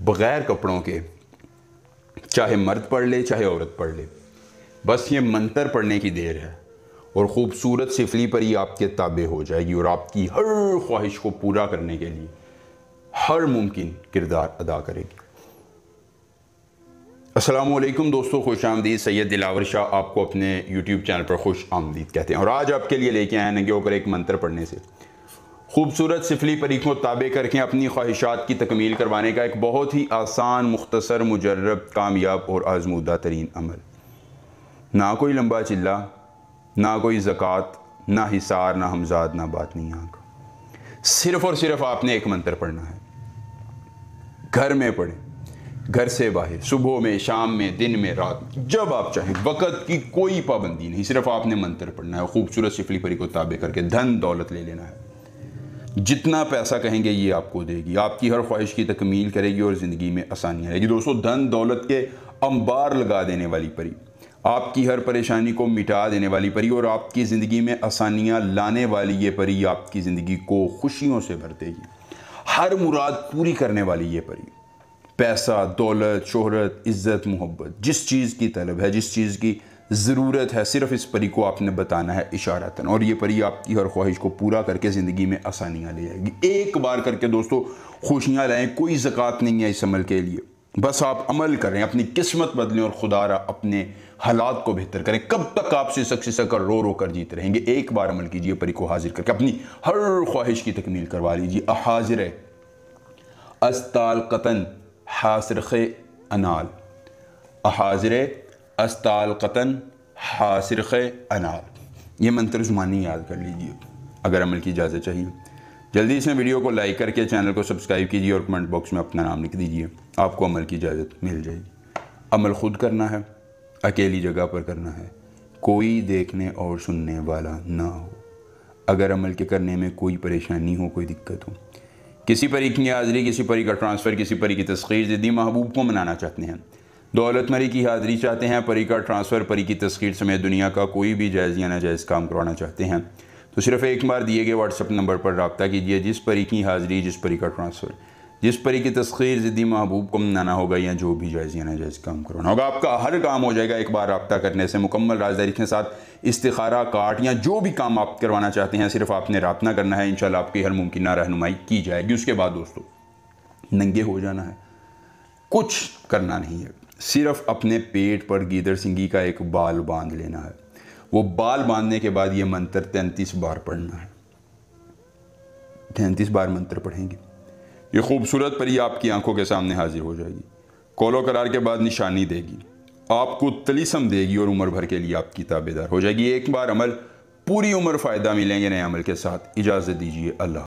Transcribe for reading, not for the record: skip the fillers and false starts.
बग़ैर कपड़ों के, चाहे मर्द पढ़ ले चाहे औरत पढ़ ले, बस ये मंतर पढ़ने की देर है और ख़ूबसूरत सिफली परी आपके ताबे हो जाएगी और आपकी हर ख्वाहिश को पूरा करने के लिए हर मुमकिन किरदार अदा करेगी। अस्सलामुअलैकुम दोस्तों, खुश आमदीद। सैयद दिलावर शाह आपको अपने यूट्यूब चैनल पर खुश आमदीद कहते हैं और आज आपके लिए लेके आए हैं नंगे होकर एक मंत्र पढ़ने से खूबसूरत सिफली परी को ताबे करके अपनी ख्वाहिशात की तकमील करवाने का एक बहुत ही आसान, मुख्तसर, मुजर्रब, कामयाब और आजमूदा तरीन अमल। ना कोई लंबा चिल्ला, ना कोई ज़कात, ना हिसार, ना हमजाद, ना बातनी आँख। सिर्फ़ और सिर्फ आपने एक मंत्र पढ़ना है। घर में पढ़ें, घर से बाहर, सुबह में, शाम में, दिन में, रात में, जब आप चाहें। वक़्त की कोई पाबंदी नहीं, सिर्फ आपने मंत्र पढ़ना है। खूबसूरत सिफली परी को ताबे करके धन दौलत ले लेना है। जितना पैसा कहेंगे ये आपको देगी, आपकी हर ख्वाहिश की तकमील करेगी और ज़िंदगी में आसानियाँ आएगी। दोस्तों, धन दौलत के अंबार लगा देने वाली परी, आपकी हर परेशानी को मिटा देने वाली परी और आपकी ज़िंदगी में आसानियाँ लाने वाली ये परी आपकी ज़िंदगी को खुशियों से भर देगी। हर मुराद पूरी करने वाली ये परी, पैसा, दौलत, शोहरत, इज़्ज़त, मोहब्बत, जिस चीज़ की तलब है, जिस चीज़ की ज़रूरत है, सिर्फ इस परी को आपने बताना है इशारतन और ये परी आपकी हर ख्वाहिश को पूरा करके ज़िंदगी में आसानियाँ ले आएगी। एक बार करके दोस्तों खुशियाँ लाएँ। कोई ज़कात नहीं है इस अमल के लिए, बस आप अमल करें, अपनी किस्मत बदलें और खुदारा अपने हालात को बेहतर करें। कब तक आप सिसक कर रो कर जीते रहेंगे? एक बार अमल कीजिए, परी को हाजिर करके अपनी हर ख्वाहिश की तकमील करवा लीजिए। हाजिर अस्ताल कतन हासिरख़ अनाल, हाजिर अस्ताल कतन हासिरख़ अनाल। ये मंत्र ज़ुबानी याद कर लीजिए अगर अमल की इजाज़त चाहिए। जल्दी से वीडियो को लाइक करके चैनल को सब्सक्राइब कीजिए और कमेंट बॉक्स में अपना नाम लिख दीजिए, आपको अमल की इजाज़त मिल जाएगी। अमल ख़ुद करना है, अकेली जगह पर करना है, कोई देखने और सुनने वाला ना हो। अगर अमल के करने में कोई परेशानी हो, कोई दिक्कत हो, किसी परी की हाज़िरी, किसी परी का ट्रांसफ़र, किसी परी की तस्खीर, ज़िद्दी महबूब को मनाना चाहते हैं, दौलतमरी की हाज़िरी चाहते हैं, परी का ट्रांसफ़र, परी की तस्खीर समेत दुनिया का कोई भी जायज़ या नाजायज़ काम करवाना चाहते हैं, तो सिर्फ़ एक बार दिए गए व्हाट्सएप नंबर पर रब्ता कीजिए। जिस परी की हाज़िरी, जिस परी का ट्रांसफ़र, जिस परी की तस्खीर, ज़िद्दी महबूब को मनाना होगा या जो भी जायज़ या नाजायज़ काम करवाना होगा, आपका हर काम हो जाएगा एक बार रब्ता करने से। मुकम्मल राज़दारी के साथ इस्तिखारा, कार्ड या जो भी काम आप करवाना चाहते हैं, सिर्फ आपने रब्ता करना है। इंशाल्लाह आपकी हर मुमकिन रहनुमाई की जाएगी। उसके बाद दोस्तों नंगे हो जाना है, कुछ करना नहीं है, सिर्फ अपने पेट पर गीदड़ सिंगी का एक बाल बांध लेना है। वो बाल बांधने के बाद ये मंत्र 33 बार पढ़ना है। 33 बार मंत्र पढ़ेंगे, ये खूबसूरत परी आपकी आंखों के सामने हाजिर हो जाएगी। कौलो करार के बाद निशानी देगी, आपको तलीसम देगी और उम्र भर के लिए आपकी ताबेदार हो जाएगी। एक बार अमल, पूरी उम्र फ़ायदा मिलेंगे नए अमल के साथ। इजाज़त दीजिए, अल्लाह।